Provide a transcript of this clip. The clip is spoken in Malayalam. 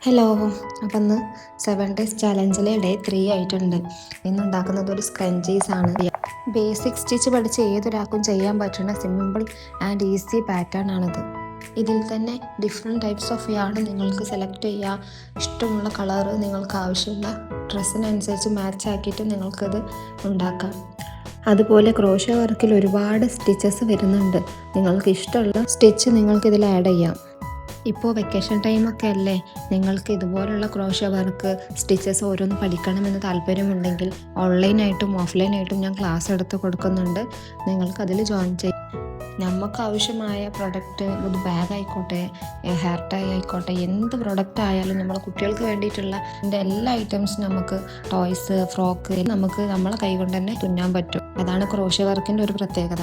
ഹലോ. അപ്പം ഇന്ന് 7 days ചാലഞ്ചിലെ ഡേ 3 ആയിട്ടുണ്ട്. ഇന്ന് ഉണ്ടാക്കുന്നത് ഒരു സ്ക്രഞ്ചീസ് ആണ്. ബേസിക് സ്റ്റിച്ച് പഠിച്ച് ഏതൊരാൾക്കും ചെയ്യാൻ പറ്റുന്ന സിമ്പിൾ ആൻഡ് ഈസി പാറ്റേൺ ആണിത്. ഇതിൽ തന്നെ ഡിഫറെൻറ്റ് ടൈപ്സ് ഓഫ് യാർഡ് നിങ്ങൾക്ക് സെലക്ട് ചെയ്യുക. ഇഷ്ടമുള്ള കളറ് നിങ്ങൾക്ക് ആവശ്യമുള്ള ഡ്രസ്സിനനുസരിച്ച് മാച്ച് ആക്കിയിട്ട് നിങ്ങൾക്കത് ഉണ്ടാക്കാം. അതുപോലെ ക്രോഷ്യോ വർക്കിൽ ഒരുപാട് സ്റ്റിച്ചസ് വരുന്നുണ്ട്. നിങ്ങൾക്ക് ഇഷ്ടമുള്ള സ്റ്റിച്ച് നിങ്ങൾക്കിതിൽ ആഡ് ചെയ്യാം. ഇപ്പോൾ വെക്കേഷൻ ടൈമൊക്കെ അല്ലേ, നിങ്ങൾക്ക് ഇതുപോലുള്ള ക്രോഷ്യോ വർക്ക് സ്റ്റിച്ചസ് ഓരോന്ന് പഠിക്കണമെന്ന് താല്പര്യമുണ്ടെങ്കിൽ ഓൺലൈനായിട്ടും ഓഫ്ലൈനായിട്ടും ഞാൻ ക്ലാസ് എടുത്ത് കൊടുക്കുന്നുണ്ട്. നിങ്ങൾക്കതിൽ ജോയിൻ ചെയ്യാം. നമുക്ക് ആവശ്യമായ പ്രൊഡക്റ്റ്, ഒരു ബാഗ് ആയിക്കോട്ടെ, ഹെയർ ടൈ ആയിക്കോട്ടെ, എന്ത് പ്രൊഡക്റ്റ് ആയാലും നമ്മൾ കുട്ടികൾക്ക് വേണ്ടിയിട്ടുള്ള എല്ലാ ഐറ്റംസും നമുക്ക് ടോയ്സ്, ഫ്രോക്ക് നമുക്ക് നമ്മളെ കൈ കൊണ്ട് തന്നെ തുന്നാൻ പറ്റും. അതാണ് ക്രോഷ്യോ വർക്കിൻ്റെ ഒരു പ്രത്യേകത.